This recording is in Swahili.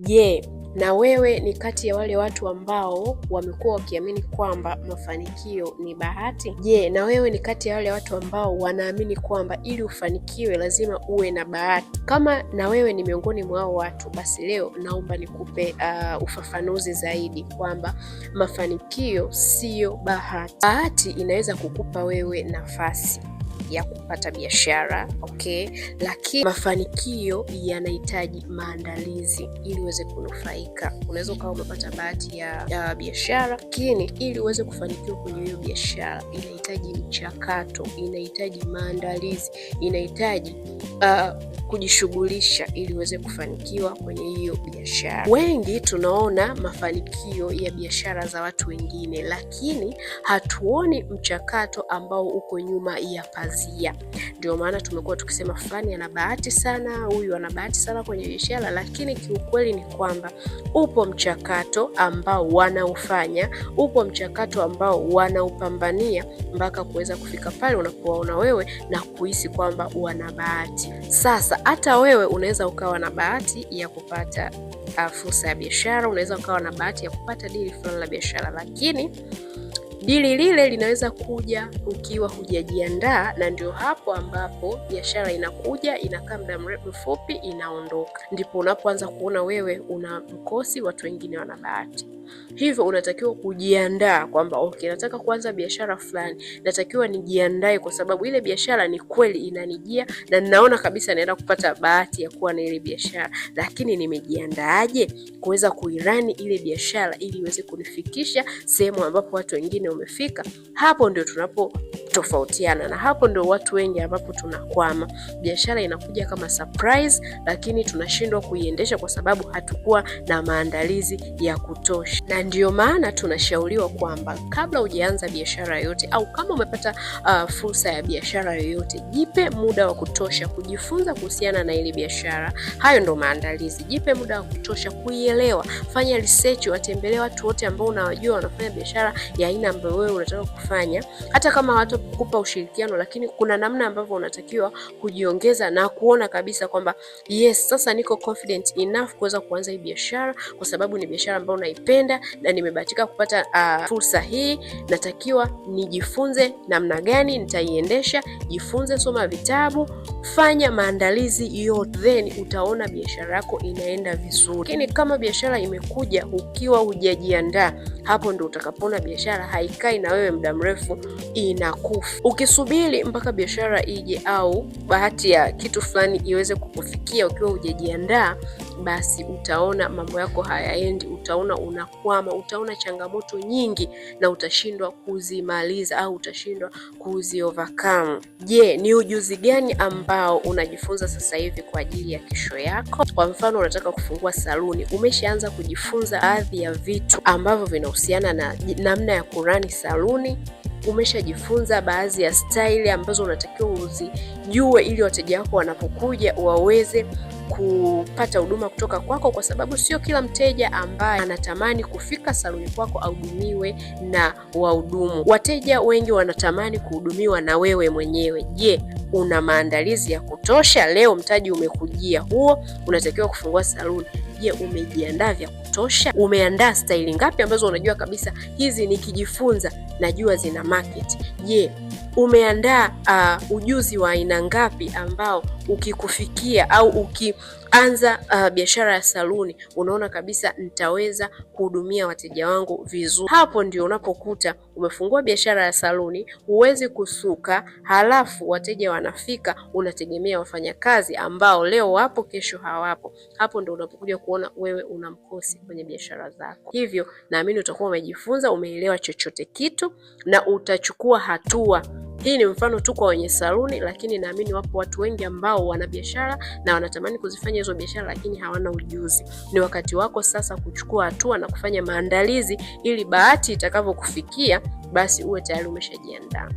Je, na wewe ni kati ya wale watu ambao wamekuwa wakiamini kwamba mafanikio ni bahati? Je, na wewe ni kati ya wale watu ambao wanaamini kwamba ili ufanikiwe lazima uwe na bahati? Kama na wewe ni miongoni mwa hao watu, basi leo naomba nikupe ufafanuzi zaidi kwamba mafanikio siyo bahati. Bahati inaweza kukupa wewe nafasi ya kupata biashara, okay, lakini mafanikio yanahitaji maandalizi ili uweze kunufaika. Unaweza ukawa umepata bahati ya biashara, lakini ili uweze kufanikiwa kwenye hiyo biashara inahitaji mchakato, inahitaji maandalizi, inahitaji kujishughulisha ili uweze kufanikiwa kwenye hiyo biashara. Wengi tunaona mafanikio ya biashara za watu wengine, lakini hatuoni mchakato ambao uko nyuma ya pazia. Ndio maana tumekuwa tukisema fulani ana bahati sana, huyu ana bahati sana kwenye biashara, lakini kiukweli ni kwamba upo mchakato ambao wanaufanya, upo mchakato ambao wanaupambania mpaka kuweza kufika pale unapoona wewe na kuhisi kwamba wana bahati. Sasa hata wewe unaweza ukawa na bahati ya kupata fursa ya biashara, unaweza ukawa na bahati ya kupata dili fulani la biashara, lakini dili lile linaweza kuja ukiwa hujajiandaa, na ndio hapo ambapo biashara inakuja, inakaa muda mfupi, inaondoka. Ndipo unapoanza kuona wewe una mkosi, watu wengine wana bahati. Hivyo unatakiwa kujiandaa kwamba okay, nataka kuanza biashara fulani, natakiwa nijiandae kwa sababu ile biashara ni kweli inanijia na ninaona kabisa naenda kupata bahati ya kuwa na ile biashara, lakini nimejiandaaje kuweza kuirani ile biashara ili iweze kunifikisha sehemu ambapo watu wengine wamefika? Hapo ndio tunapotofautiana, na hapo ndio watu wengi ambapo tunakwama. Biashara inakuja kama surprise, lakini tunashindwa kuiendesha kwa sababu hatukuwa na maandalizi ya kutosha. Na ndio maana tunashauriwa kwamba kabla hujaanza biashara yoyote au kama umepata fursa ya biashara yoyote, jipe muda wa kutosha kujifunza kuhusiana na ile biashara. Hayo ndo maandalizi. Jipe muda wa kutosha kuielewa, fanya research, watembelee watu wote ambao unawajua wanafanya biashara ya aina ambayo wewe unataka kufanya. Hata kama hawatakupa ushirikiano, lakini kuna namna ambavyo unatakiwa kujiongeza na kuona kabisa kwamba yes, sasa niko confident enough kuweza kuanza hii biashara kwa sababu ni biashara ambayo naipenda na nimebahatika kupata fursa hii. Natakiwa nijifunze namna gani nitaiendesha. Jifunze, soma vitabu, fanya maandalizi yote, then utaona biashara yako inaenda vizuri. Lakini kama biashara imekuja ukiwa hujajiandaa, hapo ndo utakapoona biashara haikai na wewe muda mrefu, inakufa. Ukisubiri mpaka biashara ije au bahati ya kitu fulani iweze kukufikia ukiwa hujajiandaa, basi utaona mambo yako hayaendi, utaona unakwama, utaona changamoto nyingi na utashindwa kuzimaliza au utashindwa overcome. Je, ni ujuzi gani ambao unajifunza sasa hivi kwa ajili ya kesho yako? Kwa mfano, unataka kufungua saluni, umeshaanza kujifunza baadhi ya vitu ambavyo vinahusiana na namna ya kurani saluni. Umeshajifunza baadhi ya style ambazo unatakiwa uzijue ili wateja wako wanapokuja waweze kupata huduma kutoka kwako, kwa sababu sio kila mteja ambaye anatamani kufika saluni kwako ahudumiwe na wahudumu. Wateja wengi wanatamani kuhudumiwa na wewe mwenyewe. Je, una maandalizi ya kutosha? Leo mtaji umekujia huo, unatakiwa kufungua saluni. Je, umejiandaa vya kutosha? Umeandaa style ngapi ambazo unajua kabisa hizi nikijifunza najua zina market? Je, umeandaa ujuzi wa aina ngapi ambao ukikufikia au ukianza biashara ya saluni unaona kabisa nitaweza kuhudumia wateja wangu vizuri? Hapo ndio unapokuta umefungua biashara ya saluni, huwezi kusuka, halafu wateja wanafika, unategemea wafanyakazi ambao leo wapo kesho hawapo. Hapo ndio unapokuja kuona wewe una mkosi kwenye biashara zako. Hivyo naamini utakuwa umejifunza, umeelewa chochote kitu na utachukua hatua. Hii ni mfano tu kwa wenye saluni, lakini naamini wapo watu wengi ambao wana biashara na wanatamani kuzifanya hizo biashara lakini hawana ujuzi. Ni wakati wako sasa kuchukua hatua na kufanya maandalizi ili bahati itakavyokufikia basi uwe tayari umeshajiandaa.